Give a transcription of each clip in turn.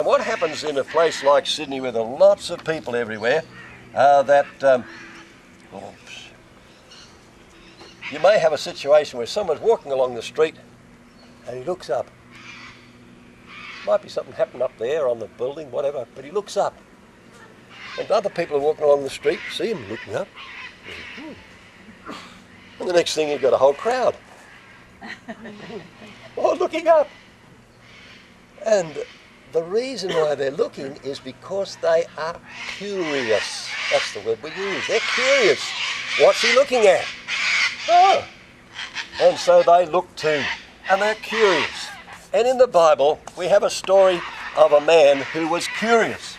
What happens in a place like Sydney where there are lots of people everywhere, you may have a situation where someone's walking along the street and he looks up. Might be something happened up there on the building, whatever, but he looks up. And other people are walking along the street, see him looking up. And the next thing you've got a whole crowd. All looking up. And the reason why they're looking is because they are curious. That's the word we use. They're curious. What's he looking at? Oh. And so they look too. And they're curious. And in the Bible, we have a story of a man who was curious.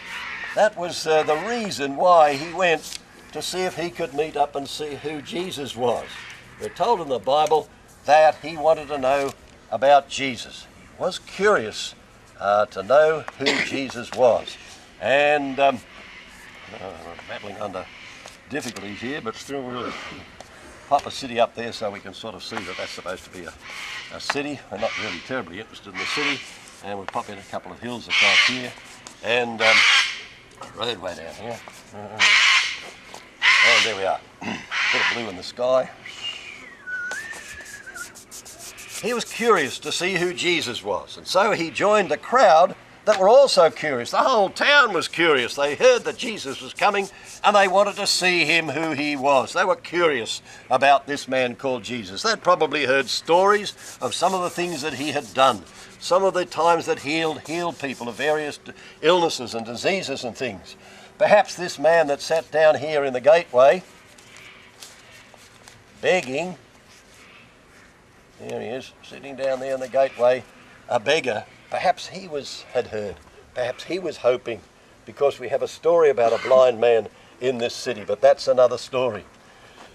That was the reason why he went to see if he could meet up and see who Jesus was. We're told in the Bible that he wanted to know about Jesus. He was curious to know who Jesus was. And I'm battling under difficulties here, but still we'll pop a city up there so we can sort of see that that's supposed to be a city. We're not really terribly interested in the city. And we'll pop in a couple of hills across here and a roadway down here. And there we are. Bit of blue in the sky. He was curious to see who Jesus was, and so he joined a crowd that were also curious. The whole town was curious. They heard that Jesus was coming and they wanted to see him, who he was. They were curious about this man called Jesus. They'd probably heard stories of some of the things that he had done, some of the times that he healed people of various illnesses and diseases and things. Perhaps this man that sat down here in the gateway begging, there he is, sitting down there in the gateway, a beggar. Perhaps he had heard. Perhaps he was hoping, because we have a story about a blind man in this city, but that's another story.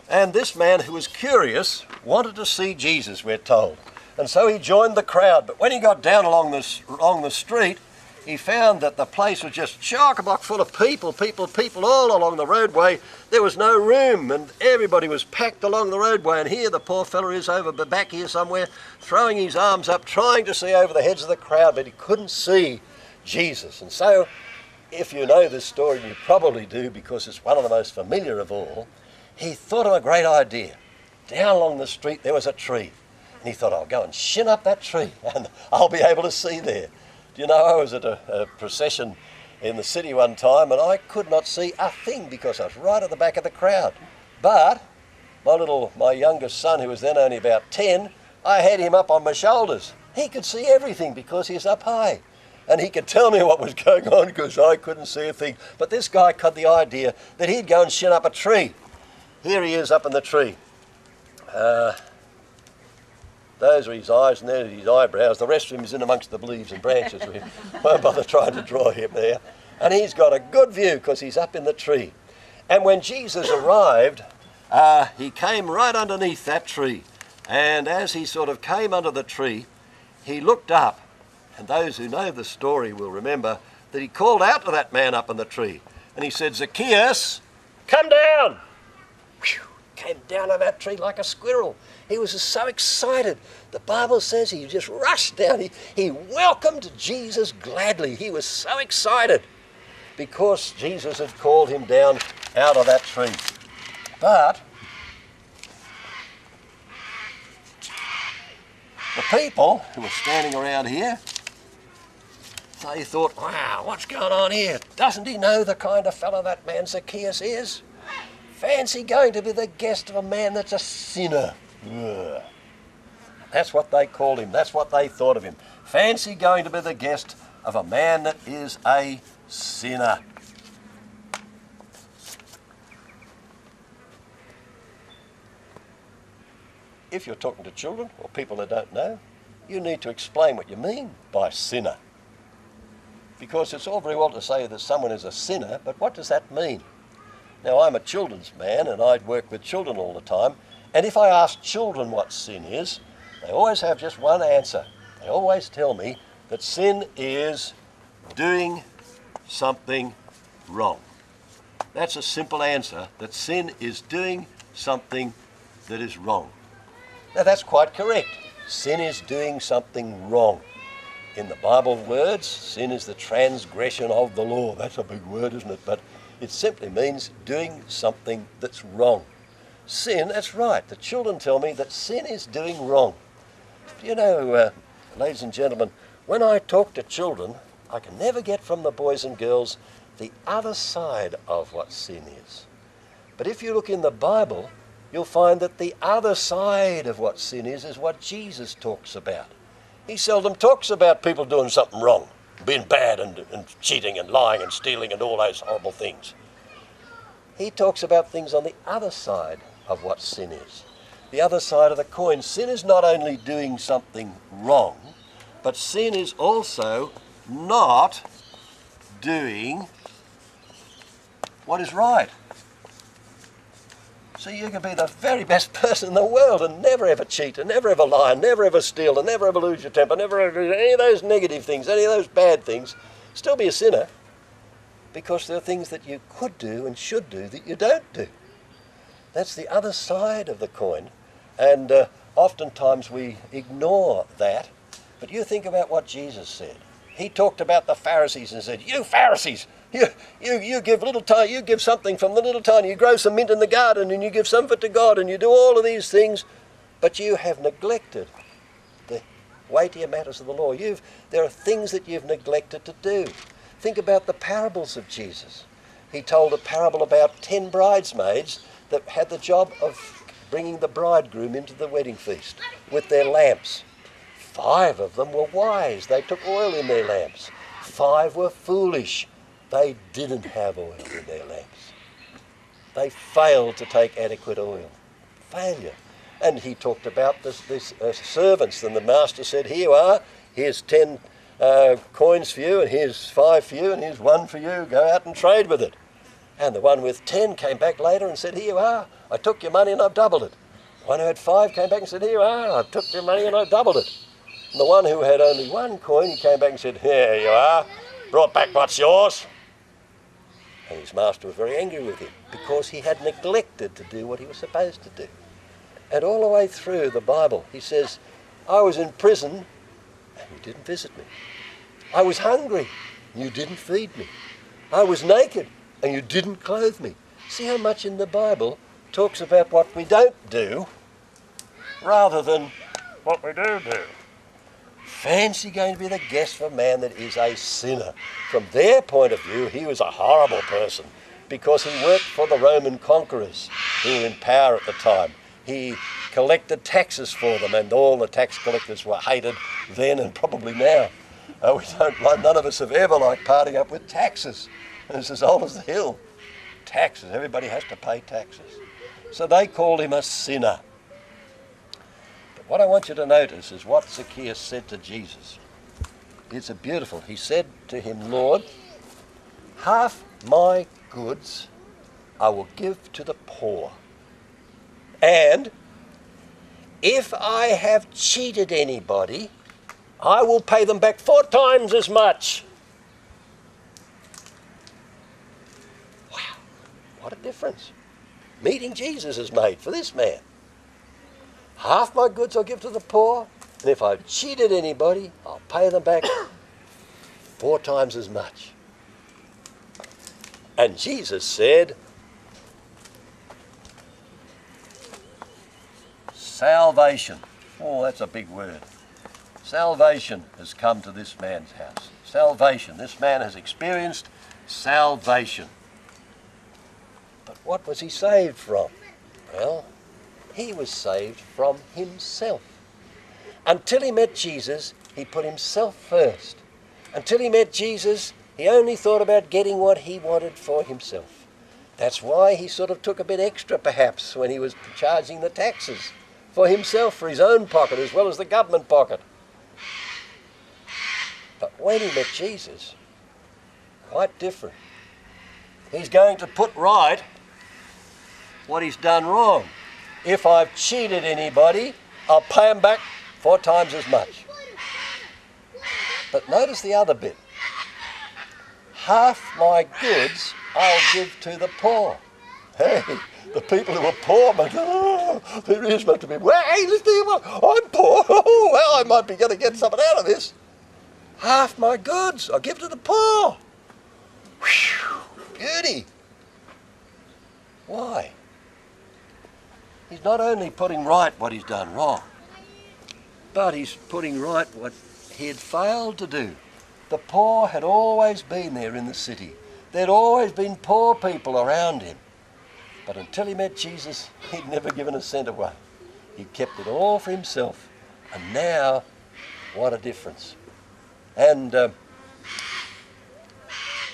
And this man who was curious wanted to see Jesus, we're told. And so he joined the crowd. But when he got down along the street, he found that the place was just chock-a-block full of people all along the roadway. There was no room and everybody was packed along the roadway. And here the poor fella is over back here somewhere, throwing his arms up, trying to see over the heads of the crowd, but he couldn't see Jesus. And so, if you know this story, and you probably do because it's one of the most familiar of all, he thought of a great idea. Down along the street there was a tree. And he thought, I'll go and shin up that tree and I'll be able to see there. Do you know, I was at a procession in the city one time and I could not see a thing because I was right at the back of the crowd. But my youngest son, who was then only about 10, I had him up on my shoulders. He could see everything because he's up high. And he could tell me what was going on because I couldn't see a thing. But this guy had the idea that he'd go and shin up a tree. Here he is up in the tree. Those are his eyes and there are his eyebrows. The rest of him is in amongst the leaves and branches. We won't bother trying to draw him there. And he's got a good view because he's up in the tree. And when Jesus arrived, he came right underneath that tree. And as he sort of came under the tree, he looked up. And those who know the story will remember that he called out to that man up in the tree. And he said, Zacchaeus, come down. Whew, came down on that tree like a squirrel. He was just so excited. The Bible says he just rushed down. He welcomed Jesus gladly. He was so excited because Jesus had called him down out of that tree. But the people who were standing around here, they thought, wow, what's going on here? Doesn't he know the kind of fellow that man Zacchaeus is? Fancy going to be the guest of a man that's a sinner. Ugh. That's what they called him. That's what they thought of him. Fancy going to be the guest of a man that is a sinner. If you're talking to children or people that don't know, you need to explain what you mean by sinner. Because it's all very well to say that someone is a sinner, but what does that mean? Now, I'm a children's man and I work with children all the time. And if I ask children what sin is, they always have just one answer. They always tell me that sin is doing something wrong. That's a simple answer, that sin is doing something that is wrong. Now that's quite correct. Sin is doing something wrong. In the Bible words, sin is the transgression of the law. That's a big word, isn't it? But it simply means doing something that's wrong. Sin, that's right. The children tell me that sin is doing wrong. You know, ladies and gentlemen, when I talk to children, I can never get from the boys and girls the other side of what sin is. But if you look in the Bible, you'll find that the other side of what sin is what Jesus talks about. He seldom talks about people doing something wrong, being bad and cheating and lying and stealing and all those horrible things. He talks about things on the other side of what sin is. The other side of the coin. Sin is not only doing something wrong, but sin is also not doing what is right. So you can be the very best person in the world and never ever cheat and never ever lie and never ever steal and never ever lose your temper, never ever do any of those negative things, any of those bad things, still be a sinner, because there are things that you could do and should do that you don't do. That's the other side of the coin, and oftentimes we ignore that. But you think about what Jesus said. He talked about the Pharisees and said, "You Pharisees, you give little tiny, you give something from the little tiny, you grow some mint in the garden and you give some of it to God and you do all of these things, but you have neglected the weightier matters of the law. There are things that you've neglected to do." Think about the parables of Jesus. He told a parable about 10 bridesmaids that had the job of bringing the bridegroom into the wedding feast with their lamps. 5 of them were wise. They took oil in their lamps. 5 were foolish. They didn't have oil in their lamps. They failed to take adequate oil. Failure. And he talked about this servants, and the master said, "Here you are. Here's 10 coins for you, and here's 5 for you, and here's 1 for you. Go out and trade with it." And the one with 10 came back later and said, "Here you are. I took your money and I've doubled it." One who had 5 came back and said, "Here you are. I took your money and I've doubled it." And the one who had only 1 coin, he came back and said, "Here you are. Brought back what's yours." And his master was very angry with him because he had neglected to do what he was supposed to do. And all the way through the Bible, he says, "I was in prison and you didn't visit me. I was hungry and you didn't feed me. I was naked and you didn't clothe me." See how much in the Bible talks about what we don't do rather than what we do do. Fancy going to be the guest of a man that is a sinner. From their point of view, he was a horrible person because he worked for the Roman conquerors who were in power at the time. He collected taxes for them, and all the tax collectors were hated then and probably now. None of us have ever liked parting up with taxes. It's as old as the hill. Taxes. Everybody has to pay taxes. So they called him a sinner. What I want you to notice is what Zacchaeus said to Jesus. It's beautiful. He said to him, "Lord, half my goods I will give to the poor. And if I have cheated anybody, I will pay them back 4 times as much." Wow, what a difference meeting Jesus has made for this man. Half my goods I'll give to the poor, and if I've cheated anybody, I'll pay them back 4 times as much. And Jesus said, salvation. Oh, that's a big word. Salvation has come to this man's house. Salvation. This man has experienced salvation. But what was he saved from? Well, he was saved from himself. Until he met Jesus, he put himself first. Until he met Jesus, he only thought about getting what he wanted for himself. That's why he sort of took a bit extra, perhaps, when he was charging the taxes for himself, for his own pocket, as well as the government pocket. But when he met Jesus, quite different. He's going to put right what he's done wrong. If I've cheated anybody, I'll pay them back 4 times as much. But notice the other bit. Half my goods I'll give to the poor. Hey, the people who are poor must, their ears must have been, well, hey, listen to you, I'm poor. Oh, well, I might be going to get something out of this. Half my goods I give to the poor. Whew, beauty. Why? He's not only putting right what he's done wrong, but he's putting right what he had failed to do. The poor had always been there in the city. There'd always been poor people around him. But until he met Jesus, he'd never given a cent away. He kept it all for himself. And now, what a difference. And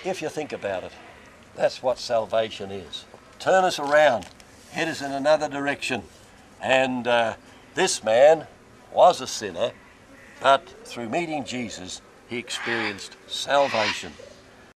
if you think about it, that's what salvation is. Turn us around, head us in another direction. And this man was a sinner, but through meeting Jesus, he experienced salvation.